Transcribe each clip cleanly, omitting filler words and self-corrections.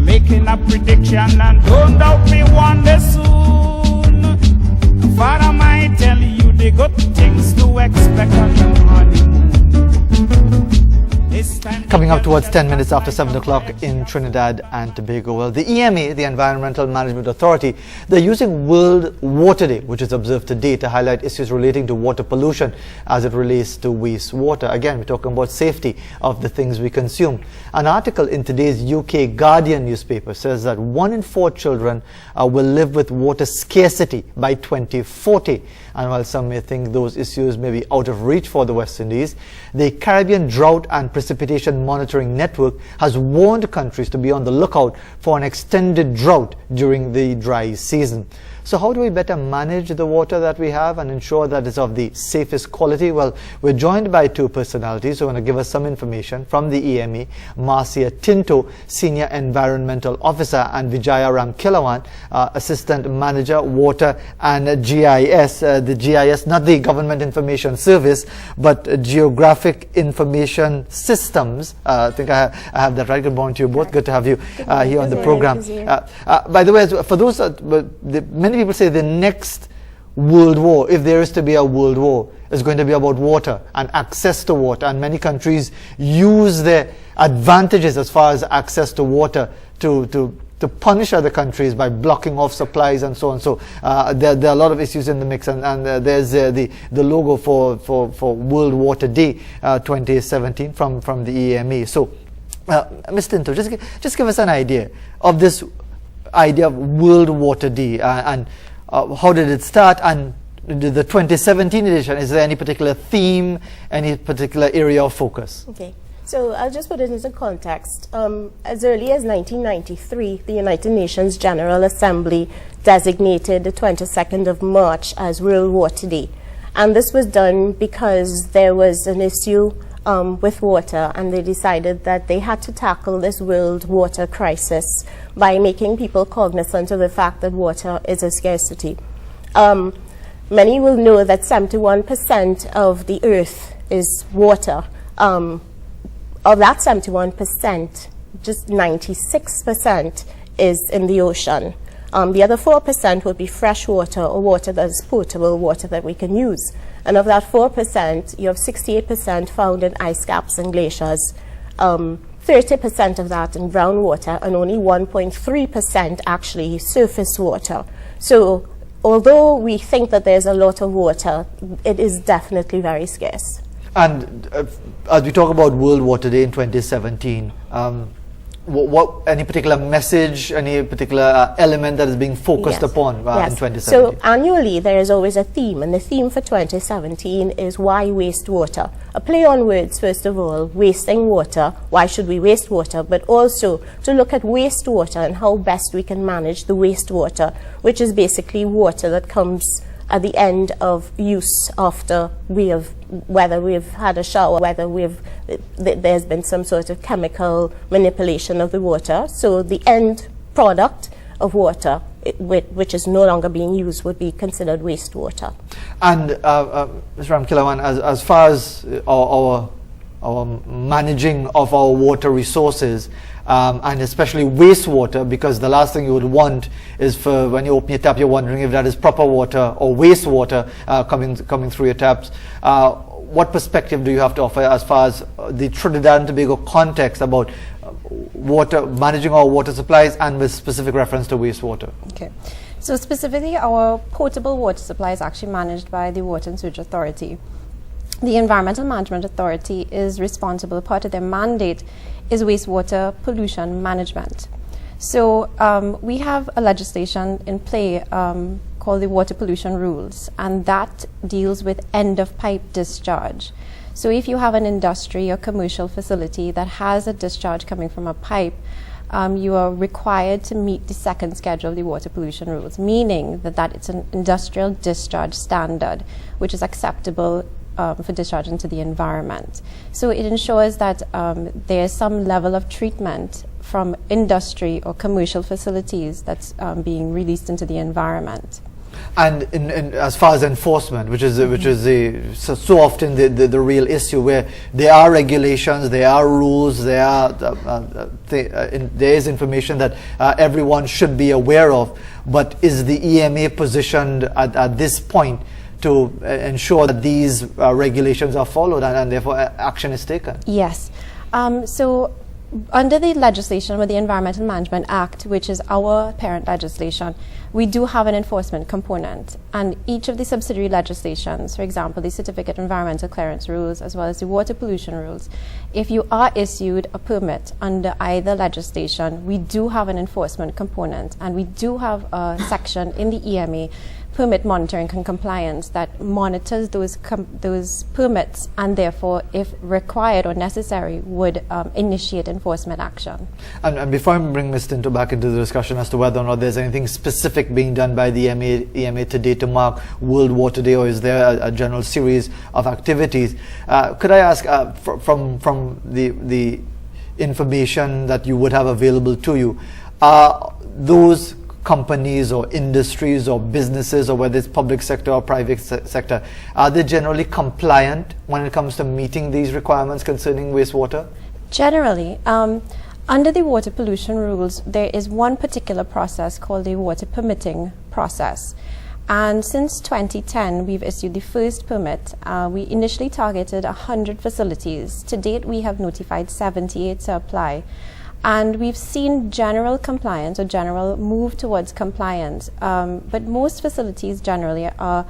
making a prediction, and don't doubt me one day soon. Father might tell you the good things to expect on your honeymoon. Coming up towards 10 minutes after 7 o'clock in Trinidad and Tobago. Well, the EMA, the Environmental Management Authority, they're using World Water Day, which is observed today, to highlight issues relating to water pollution as it relates to wastewater. Again, we're talking about safety of the things we consume. An article in today's UK Guardian newspaper says that 1 in 4 children will live with water scarcity by 2040. And while some may think those issues may be out of reach for the West Indies, the Caribbean Drought and Precipitation Monitoring Network has warned countries to be on the lookout for an extended drought during the dry season. So how do we better manage the water that we have and ensure that it's of the safest quality? Well, we're joined by 2 personalities who are going to give us some information from the EMA. Marcia Tinto, Senior Environmental Officer, and Vidjaya Ramkhalawan, Assistant Manager, Water and GIS. The GIS, not the Government Information Service, but Geographic Information Systems. I think I have that right. Good morning to you both. Good to have you here on the program. By the way, for those, many people say the next world war, if there is to be a world war, is going to be about water and access to water. And many countries use their advantages as far as access to water to punish other countries by blocking off supplies and so on. So there are a lot of issues in the mix, and there's the logo for World Water Day 2017 from the EMA. So Ms. Tinto, just give us an idea of this idea of World Water Day and how did it start, and the 2017 edition, is there any particular theme, any particular area of focus? Okay. So I'll just put it into context. As early as 1993, the United Nations General Assembly designated the 22nd of March as World Water Day. And this was done because there was an issue with water, and they decided that they had to tackle this world water crisis by making people cognizant of the fact that water is a scarcity. Many will know that 71% of the earth is water. Of that 71%, just 96% is in the ocean. The other 4% would be fresh water, or water that is potable, water that we can use. And of that 4%, you have 68% found in ice caps and glaciers, 30% of that in groundwater, and only 1.3% actually surface water. So although we think that there's a lot of water, it is definitely very scarce. And as we talk about World Water Day in 2017, any particular message, any particular element that is being focused upon in 2017? So annually there is always a theme, and the theme for 2017 is why waste water? A play on words, first of all, wasting water, why should we waste water, but also to look at wastewater and how best we can manage the wastewater, which is basically water that comes at the end of use after whether we've had a shower, whether there's been some sort of chemical manipulation of the water. So the end product of water, which is no longer being used, would be considered wastewater. And Mr. Ramkhalawan, as far as our managing of our water resources, and especially wastewater, because the last thing you would want is for when you open your tap, you're wondering if that is proper water or wastewater coming through your taps. What perspective do you have to offer as far as the Trinidad and Tobago context about water, managing our water supplies, and with specific reference to wastewater? Okay. So specifically, our potable water supply is actually managed by the Water and Sewage Authority. The Environmental Management Authority is responsible, part of their mandate is wastewater pollution management. So we have a legislation in play called the Water Pollution Rules, and that deals with end-of-pipe discharge. So if you have an industry or commercial facility that has a discharge coming from a pipe, you are required to meet the second schedule of the Water Pollution Rules, meaning that it's an industrial discharge standard, which is acceptable for discharge into the environment. So it ensures that there's some level of treatment from industry or commercial facilities that's being released into the environment. And as far as enforcement, which is so often the real issue, where there are regulations, there are rules, there is information that everyone should be aware of, but is the EMA positioned at this point to ensure that these regulations are followed and therefore action is taken? Yes. So under the legislation with the Environmental Management Act, which is our parent legislation, we do have an enforcement component. And each of the subsidiary legislations, for example, the Certificate of Environmental Clearance rules, as well as the water pollution rules, if you are issued a permit under either legislation, we do have an enforcement component. And we do have a section in the EMA, permit monitoring and compliance, that monitors those permits, and therefore, if required or necessary, would initiate enforcement action. And before I bring Ms. Tinto back into the discussion as to whether or not there's anything specific being done by the EMA today to mark World Water Day, or is there a general series of activities, could I ask, from the information that you would have available to you, those companies or industries or businesses, or whether it's public sector or private sector, are they generally compliant when it comes to meeting these requirements concerning wastewater? Generally, under the water pollution rules, there is one particular process called the water permitting process. And since 2010, we've issued the first permit. We initially targeted 100 facilities. To date, we have notified 78 to apply. And we've seen general compliance, or general move towards compliance. But most facilities generally are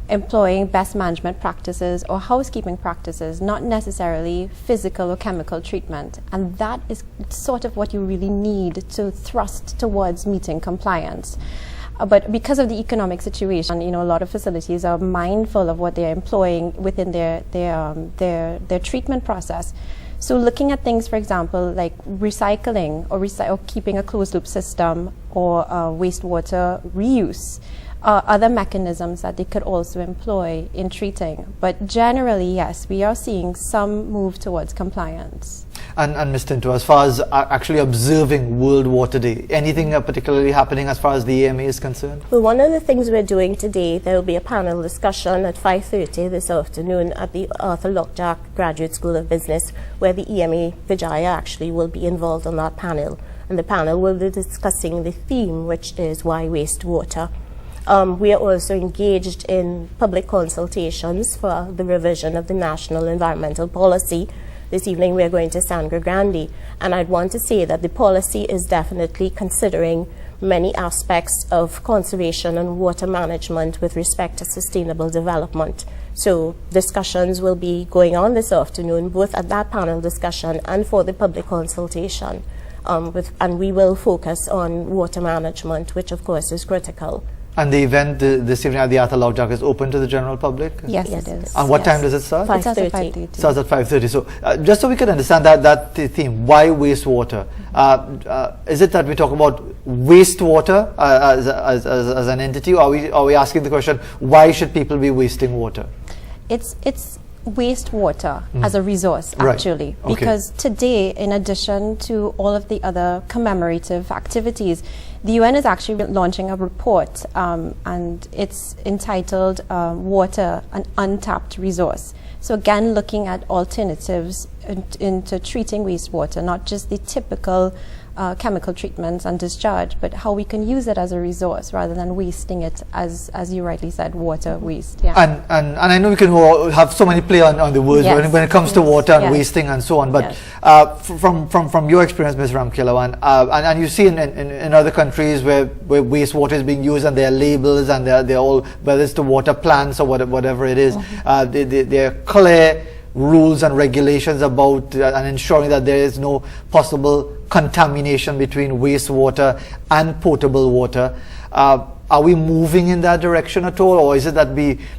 employing best management practices or housekeeping practices, not necessarily physical or chemical treatment. And that is sort of what you really need to thrust towards meeting compliance. But because of the economic situation, a lot of facilities are mindful of what they're employing within their treatment process. So looking at things, for example, like recycling or keeping a closed loop system, or wastewater reuse, other mechanisms that they could also employ in treating. But generally, yes, we are seeing some move towards compliance. And Ms. Tinto, as far as actually observing World Water Day, anything particularly happening as far as the EMA is concerned? Well, one of the things we're doing today, there will be a panel discussion at 5:30 this afternoon at the Arthur Lockjack Graduate School of Business, where the EMA Vidjaya actually will be involved on that panel. And the panel will be discussing the theme, which is why wastewater. We are also engaged in public consultations for the revision of the National Environmental Policy. This evening we are going to Sangre Grande, and I'd want to say that the policy is definitely considering many aspects of conservation and water management with respect to sustainable development. So discussions will be going on this afternoon, both at that panel discussion and for the public consultation. And we will focus on water management, which of course is critical. And the event this evening at the Arthur Lockjack is open to the general public? Yes, it is. And what time does it start? 5:30. It starts at 5:30. So just so we can understand that theme, why wastewater? Is it that we talk about wastewater as an entity, or are we asking the question, why should people be wasting water? It's wastewater as a resource, actually. Right. Okay. Because today, in addition to all of the other commemorative activities, the UN is actually launching a report, and it's entitled Water, an Untapped Resource. So again, looking at alternatives into treating wastewater, not just the typical chemical treatments and discharge, but how we can use it as a resource rather than wasting it, as you rightly said, water waste. Yeah. And I know we can have so many play on the words when it comes to water and wasting and so on, but from your experience, Ms. Ramkhalawan, and you see in other countries where wastewater is being used, and there are labels, and they're all, whether it's the water plants or whatever it is, they're clear rules and regulations about and ensuring that there is no possible contamination between wastewater and potable water. Are we moving in that direction at all, or is it that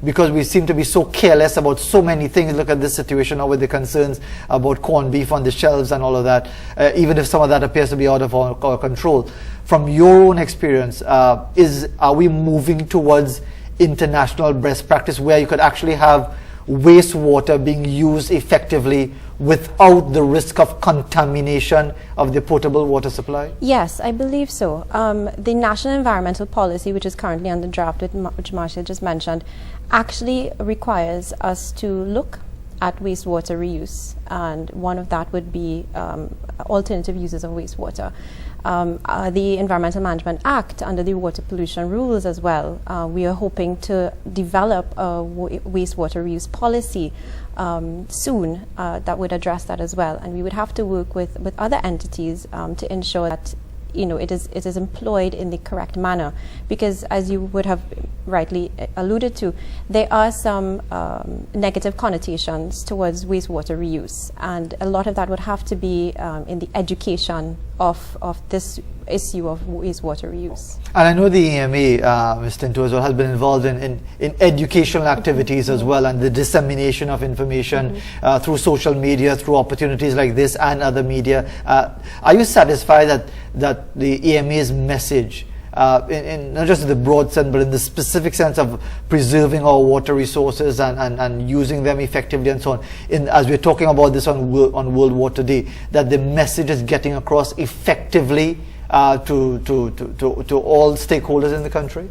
because we seem to be so careless about so many things? Look at this situation now with the concerns about corned beef on the shelves and all of that, even if some of that appears to be out of our control. From your own experience, are we moving towards international best practice where you could actually have wastewater being used effectively without the risk of contamination of the potable water supply? Yes, I believe so. The National Environmental Policy, which is currently under draft, which Marcia just mentioned, actually requires us to look at wastewater reuse, and one of that would be alternative uses of wastewater. The Environmental Management Act, under the water pollution rules as well, we are hoping to develop a wastewater reuse policy soon that would address that as well. And we would have to work with other entities to ensure that it is employed in the correct manner, because as you would have rightly alluded to, there are some negative connotations towards wastewater reuse, and a lot of that would have to be in the education of this issue of wastewater reuse. And I know the EMA, Ms. Tinto, as well, has been involved in educational activities as well, and the dissemination of information through social media, through opportunities like this and other media. Are you satisfied that the EMA's message, in not just in the broad sense, but in the specific sense of preserving our water resources and using them effectively and so on, as we're talking about this on World Water Day, that the message is getting across effectively to all stakeholders in the country?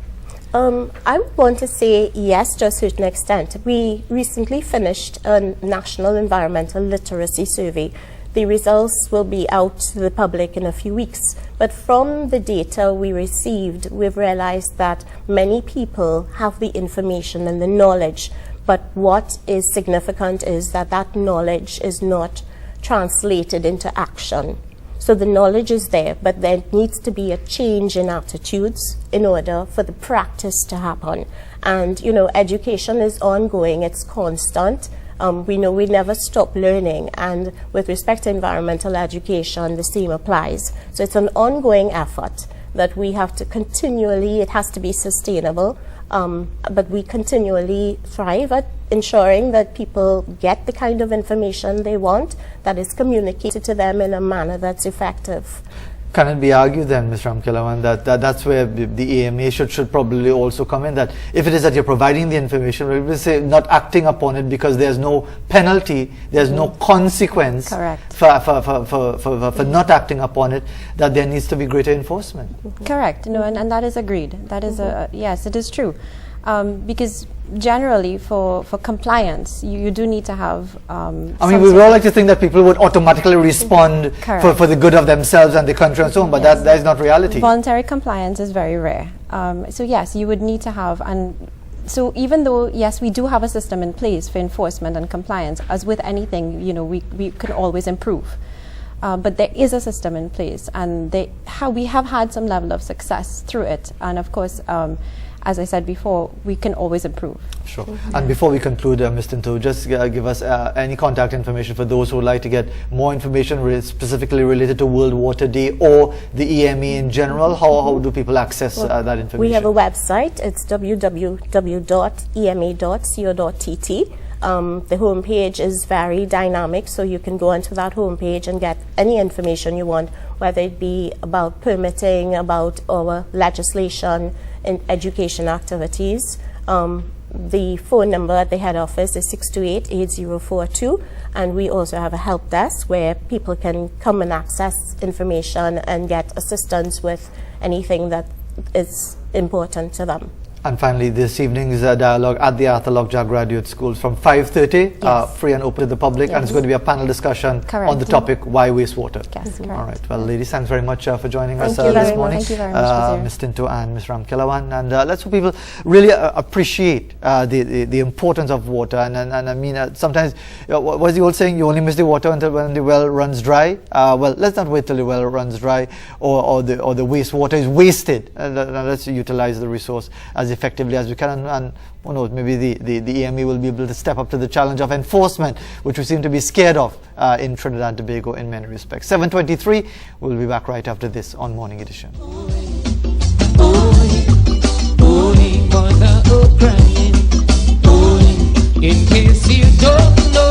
I would want to say yes, to a certain extent. We recently finished a national environmental literacy survey. The results will be out to the public in a few weeks. But from the data we received, we've realized that many people have the information and the knowledge, but what is significant is that that knowledge is not translated into action. So the knowledge is there, but there needs to be a change in attitudes in order for the practice to happen. And, education is ongoing, it's constant. We know we never stop learning, and with respect to environmental education, the same applies. So it's an ongoing effort that we have to continually, it has to be sustainable, but we continually thrive at ensuring that people get the kind of information they want, that is communicated to them in a manner that's effective. Can it be argued then, Ms. Ramkhalawan, that's where the EMA should probably also come in, that if it is that you're providing the information, we will say not acting upon it because there's no penalty, there's no consequence for not acting upon it, that there needs to be greater enforcement? Correct. And that is agreed. That is yes, it is true. Because generally for compliance, you do need to have I mean, we would all like to think that people would automatically respond for the good of themselves and the country and so on, but that is not reality. Voluntary compliance is very rare. So yes, you would need to have, and so even though, yes, we do have a system in place for enforcement and compliance, as with anything, we can always improve. But there is a system in place, and we have had some level of success through it. And of course, as I said before, we can always improve. Sure. And before we conclude, Ms. Tinto, just give us any contact information for those who would like to get more information specifically related to World Water Day or the EMA in general. How do people access that information? We have a website. It's www.ema.co.tt. The homepage is very dynamic, so you can go onto that homepage and get any information you want, whether it be about permitting, about our legislation, and education activities. The phone number at the head office is 628-8042, and we also have a help desk where people can come and access information and get assistance with anything that is important to them. And finally, this evening's dialogue at the Arthur Lockjaw Graduate Schools from 5:30, yes. Free and open to the public, and it's going to be a panel discussion on the topic, why wastewater? Yes, all right. Well, ladies, thanks very much for joining us this morning. Thank you very much, Ms. Tinto and Ms. Ramkhalawan. And let's hope people really appreciate the importance of water. And I mean, sometimes, what's the old saying? You only miss the water until when the well runs dry. Well, let's not wait till the well runs dry or the wastewater is wasted. Let's utilize the resource as effectively as we can, and who knows, maybe the EMA will be able to step up to the challenge of enforcement, which we seem to be scared of in Trinidad and Tobago in many respects. 7:23, we'll be back right after this on Morning Edition. In case you don't know